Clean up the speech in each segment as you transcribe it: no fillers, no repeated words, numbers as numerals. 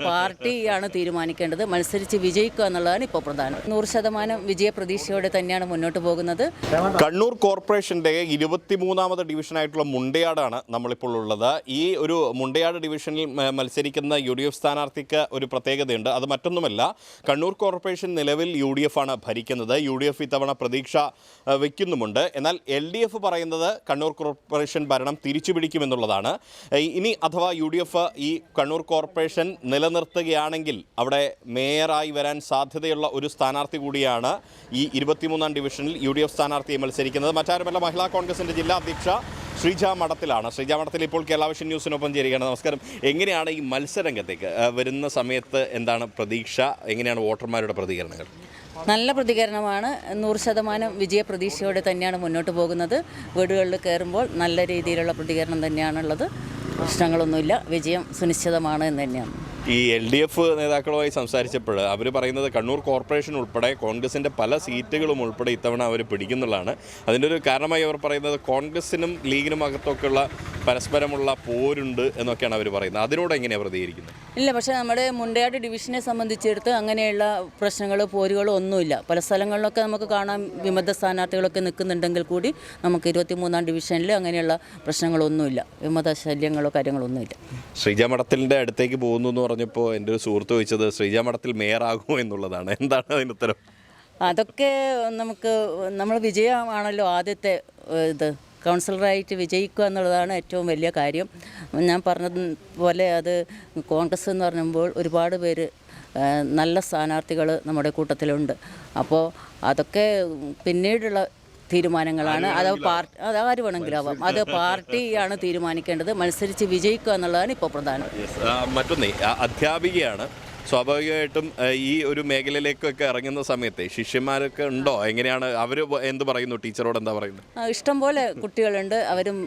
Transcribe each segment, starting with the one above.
പാർട്ടിയാണ് തീരുമാനിക്കേണ്ടത്. മത്സരിച്ച് വിജയിക്കുക എന്നുള്ളതാണ് ഇപ്പോൾ പ്രധാനം. 100% വിജയപ്രതീക്ഷയോടെ തന്നെയാണ് മുന്നോട്ട് പോകുന്നത്. കണ്ണൂർ കോർപ്പറേഷൻ്റെ 23ാമത് ഡിവിഷനായിട്ടുള്ള മുണ്ടയാടാണ് നമ്മളിപ്പോൾ ഉള്ളത്. ഈ ഒരു മുണ്ടയാട് ഡിവിഷനിൽ മത്സരിക്കുന്ന UDF സ്ഥാനാർത്ഥിക്ക് ഒരു പ്രത്യേകതയുണ്ട്. അത് മറ്റൊന്നുമല്ല, കണ്ണൂർ കോർപ്പറേഷൻ നിലവിൽ UDF ആണ് ഭരിക്കുന്നത്. UDF ഇത്തവണ പ്രതീക്ഷ വയ്ക്കുന്നുമുണ്ട്. എന്നാൽ LDF പറയുന്നത് കണ്ണൂർ കോർപ്പറേഷൻ ഭരണം തിരിച്ചു പിടിക്കുമെന്നുള്ളതാണ്. ഇനി അഥവാ UDF ഈ കണ്ണൂർ കോർപ്പറേഷൻ നിലനിർത്തുകയാണെങ്കിൽ അവിടെ മേയറായി വരാൻ സാധ്യതയുള്ള ഒരു സ്ഥാനാർത്ഥി കൂടിയാണ് ഈ 23ാം ഡിവിഷനിൽ UDF സ്ഥാനാർത്ഥിയെ മത്സരിക്കുന്നത്. മറ്റാരുമല്ല, മഹിളാ കോൺഗ്രസിൻ്റെ ജില്ലാ അധ്യക്ഷ ശ്രീജ മഠത്തിലാണ്. ശ്രീജ മഠത്തിൽ ഇപ്പോൾ കേരള വിഷൻ ന്യൂസിനൊപ്പം ചേരുകയാണ്. നമസ്കാരം. എങ്ങനെയാണ് ഈ മത്സരരംഗത്തേക്ക് വരുന്ന സമയത്ത് എന്താണ് പ്രതീക്ഷ? എങ്ങനെയാണ് വോട്ടർമാരുടെ പ്രതികരണങ്ങൾ? നല്ല പ്രതികരണമാണ്. 100% വിജയപ്രതീക്ഷയോടെ തന്നെയാണ് മുന്നോട്ട് പോകുന്നത്. വീടുകളിൽ കയറുമ്പോൾ നല്ല രീതിയിലുള്ള പ്രതികരണം തന്നെയാണുള്ളത്. പ്രശ്നങ്ങളൊന്നുമില്ല. വിജയം സുനിശ്ചിതമാണ് എന്ന് തന്നെയാണ്. ഈ LDF നേതാക്കളുമായി സംസാരിച്ചപ്പോൾ അവർ പറയുന്നത് കണ്ണൂർ കോർപ്പറേഷൻ ഉൾപ്പെടെ കോൺഗ്രസിൻ്റെ പല സീറ്റുകളും ഉൾപ്പെടെ ഇത്തവണ അവർ പിടിക്കുന്നുള്ളതാണ്. അതിൻ്റെ ഒരു കാരണമായി അവർ പറയുന്നത് കോൺഗ്രസിനും ലീഗിനും അകത്തൊക്കെയുള്ള പരസ്പരമുള്ള പോരുണ്ട് എന്നൊക്കെയാണ് അവർ പറയുന്നത്. അതിനോട് എങ്ങനെയാണ് പ്രതികരിക്കുന്നത്? ഇല്ല, പക്ഷേ നമ്മുടെ മുണ്ടയാട് ഡിവിഷനെ സംബന്ധിച്ചെടുത്ത് അങ്ങനെയുള്ള പ്രശ്നങ്ങളോ പോരുകളോ ഒന്നുമില്ല. പല സ്ഥലങ്ങളിലൊക്കെ നമുക്ക് കാണാം വിമത സ്ഥാനാർത്ഥികളൊക്കെ നിൽക്കുന്നുണ്ടെങ്കിൽ കൂടി നമുക്ക് 23ാം ഡിവിഷനിൽ അങ്ങനെയുള്ള പ്രശ്നങ്ങളൊന്നുമില്ല. വിമത ശല്യങ്ങളോ കാര്യങ്ങളൊന്നുമില്ല. ശ്രീജ മഠത്തിൻ്റെ അടുത്തേക്ക് പോകുന്നു എന്ന് പറഞ്ഞപ്പോൾ എൻ്റെ ഒരു സുഹൃത്ത് ചോദിച്ചത് ശ്രീജ മഠത്തിൽ മേയറാകുമോ എന്നുള്ളതാണ്. എന്താണ് അതിന് ഉത്തരം? അതൊക്കെ നമ്മൾ വിജയമാണല്ലോ ആദ്യത്തെ ഇത്. കൗൺസിലറായിട്ട് വിജയിക്കുക എന്നുള്ളതാണ് ഏറ്റവും വലിയ കാര്യം. ഞാൻ പറഞ്ഞതുപോലെ അത് കോൺഗ്രസ് എന്ന് പറയുമ്പോൾ ഒരുപാട് പേര് നല്ല സ്ഥാനാർത്ഥികൾ നമ്മുടെ കൂട്ടത്തിലുണ്ട്. അപ്പോൾ അതൊക്കെ പിന്നീടുള്ള തീരുമാനങ്ങളാണ്. അത് ആര് വേണമെങ്കിലും ആവാം. അത് പാർട്ടിയാണ് തീരുമാനിക്കേണ്ടത്. മത്സരിച്ച് വിജയിക്കുക എന്നുള്ളതാണ് ഇപ്പോൾ പ്രധാനം. മറ്റൊന്നേ, അധ്യാപികയാണ്. സ്വാഭാവികമായിട്ടും ഈ ഒരു മേഖലയിലേക്കൊക്കെ ഇറങ്ങുന്ന സമയത്ത് ശിഷ്യന്മാരൊക്കെ ഉണ്ടോ? എങ്ങനെയാണ് അവർ എന്ത് പറയുന്നു? ടീച്ചറോട് എന്താ പറയുന്നത്? ഇഷ്ടംപോലെ കുട്ടികളുണ്ട്. അവരും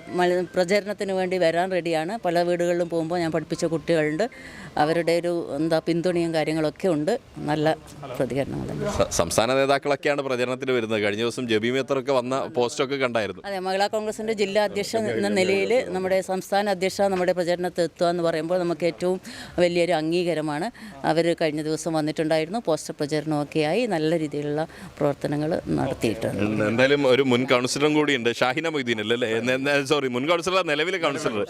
പ്രചരണത്തിന് വേണ്ടി വരാൻ റെഡിയാണ്. പല വീടുകളിലും പോകുമ്പോൾ ഞാൻ പഠിപ്പിച്ച കുട്ടികളുണ്ട്. അവരുടെ ഒരു പിന്തുണയും കാര്യങ്ങളൊക്കെ ഉണ്ട്. നല്ല പ്രതികരണങ്ങളുണ്ട്. സംസ്ഥാന നേതാക്കളൊക്കെയാണ് പ്രചരണത്തിന് വരുന്നത്. കഴിഞ്ഞ ദിവസം ജബീമേത്തറൊക്കെ വന്ന പോസ്റ്റൊക്കെ കണ്ടായിരുന്നു. അതെ, മഹിളാ കോൺഗ്രസിൻ്റെ ജില്ലാ അധ്യക്ഷ എന്ന നിലയിൽ നമ്മുടെ സംസ്ഥാന അധ്യക്ഷ നമ്മുടെ പ്രചരണത്തിൽ എത്തുക എന്ന് പറയുമ്പോൾ നമുക്ക് ഏറ്റവും വലിയൊരു അംഗീകാരമാണ്. അവർ കഴിഞ്ഞ ദിവസം വന്നിട്ടുണ്ടായിരുന്നു. പോസ്റ്റർ പ്രചരണമൊക്കെയായി നല്ല രീതിയിലുള്ള പ്രവർത്തനങ്ങൾ നടത്തിയിട്ടുണ്ട്. എന്തായാലും ഒരു മുൻ കൗൺസിലറും കൂടിയുണ്ട്, ഷാഹിന മൊയ്തീൻ അല്ലേ? സോറി, മുൻ കൗൺസിലർ, നിലവിലെ കൗൺസിലർ.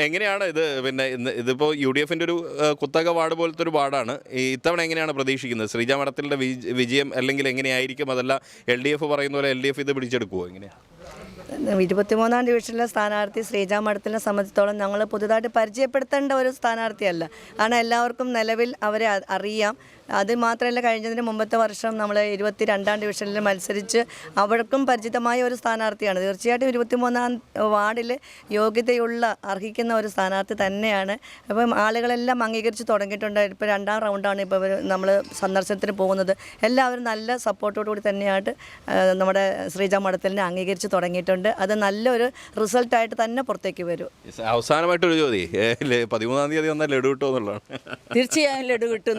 എങ്ങനെയാണ് ഇത്? പിന്നെ ഇതിപ്പോൾ UDFൻ്റെ ഒരു കുത്തക വാർഡ് പോലത്തെ ഒരു വാർഡാണ്. ഇത്തവണ എങ്ങനെയാണ് പ്രതീക്ഷിക്കുന്നത്? ശ്രീജ മഠത്തിൻ്റെ വിജയം അല്ലെങ്കിൽ എങ്ങനെയായിരിക്കും? അതല്ല LDF പറയുന്ന പോലെ LDF ഇത് പിടിച്ചെടുക്കുമോ? എങ്ങനെയാണ്? 23ാം ഡിവിഷനിലെ സ്ഥാനാർത്ഥി ശ്രീജ മഠത്തിനെ സംബന്ധിച്ചിടത്തോളം ഞങ്ങൾ പുതുതായിട്ട് പരിചയപ്പെടുത്തേണ്ട ഒരു സ്ഥാനാർത്ഥിയല്ല. കാരണം എല്ലാവർക്കും നിലവിൽ അവരെ അറിയാം. അത് മാത്രമല്ല, കഴിഞ്ഞതിന് മുമ്പത്തെ വർഷം നമ്മൾ 22ാം ഡിവിഷനിൽ മത്സരിച്ച് അവർക്കും പരിചിതമായ ഒരു സ്ഥാനാർത്ഥിയാണ്. തീർച്ചയായിട്ടും 23ാം വാർഡിൽ യോഗ്യതയുള്ള അർഹിക്കുന്ന ഒരു സ്ഥാനാർത്ഥി തന്നെയാണ്. അപ്പം ആളുകളെല്ലാം അംഗീകരിച്ച് തുടങ്ങിയിട്ടുണ്ട്. ഇപ്പോൾ 2ാം റൗണ്ടാണ് ഇപ്പോൾ നമ്മൾ സന്ദർശനത്തിന് പോകുന്നത്. എല്ലാവരും നല്ല സപ്പോർട്ടോടുകൂടി തന്നെയായിട്ട് നമ്മുടെ ശ്രീജ മഠത്തിനെ അംഗീകരിച്ച് തുടങ്ങിയിട്ടുണ്ട്. അത് നല്ലൊരു റിസൾട്ടായിട്ട് തന്നെ പുറത്തേക്ക് വരും. അവസാനമായിട്ടൊരു ചോദ്യം, 13ാം തീയതി വന്നാൽ ലഡു കിട്ടുമോ എന്നുള്ളതാണ്. തീർച്ചയായും ലഡു കിട്ടും.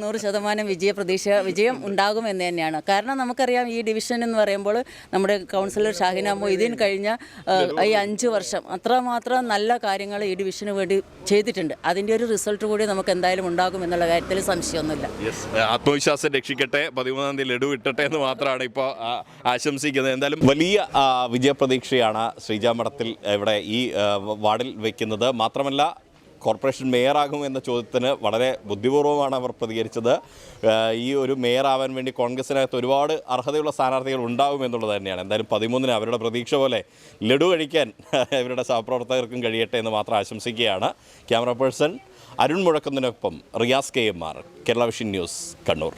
100% വിജയം ഉണ്ടാകുമെന്ന് തന്നെയാണ്. കാരണം നമുക്കറിയാം ഈ ഡിവിഷൻ എന്ന് പറയുമ്പോൾ നമ്മുടെ കൗൺസിലർ ഷാഹിന മൊയ്തീൻ കഴിഞ്ഞ ഈ 5 വർഷം അത്രമാത്രം നല്ല കാര്യങ്ങൾ ഈ ഡിവിഷന് വേണ്ടി ചെയ്തിട്ടുണ്ട്. അതിൻ്റെ ഒരു റിസൾട്ട് കൂടി നമുക്ക് എന്തായാലും ഉണ്ടാകും എന്നുള്ള കാര്യത്തിൽ സംശയമൊന്നുമില്ല. ആത്മവിശ്വാസം രക്ഷിക്കട്ടെ, 13ാം തീയതി ലഡു ഇട്ടട്ടെ എന്ന് മാത്രമാണ് ഇപ്പോൾ ആശംസിക്കുന്നത്. എന്തായാലും വലിയ വിജയപ്രതീക്ഷയാണ് ശ്രീജ മഠത്തിൽ ഇവിടെ ഈ വാർഡിൽ വയ്ക്കുന്നത്. മാത്രമല്ല, കോർപ്പറേഷൻ മേയറാകും എന്ന ചോദ്യത്തിന് വളരെ ബുദ്ധിപൂർവ്വമാണ് അവർ പ്രതികരിച്ചത്. ഈ ഒരു മേയറാവാൻ വേണ്ടി കോൺഗ്രസിനകത്ത് ഒരുപാട് അർഹതയുള്ള സ്ഥാനാർത്ഥികൾ ഉണ്ടാകും എന്നുള്ളത് തന്നെയാണ്. എന്തായാലും 13-ന് അവരുടെ പ്രതീക്ഷ പോലെ ലഡു കഴിക്കാൻ ഇവരുടെ സഹപ്രവർത്തകർക്കും കഴിയട്ടെ എന്ന് മാത്രം ആശംസിക്കുകയാണ്. ക്യാമറ പേഴ്സൺ അരുൺ മുഴക്കുന്നതിനൊപ്പം Riyas KMR, Kerala vision news, Kannur.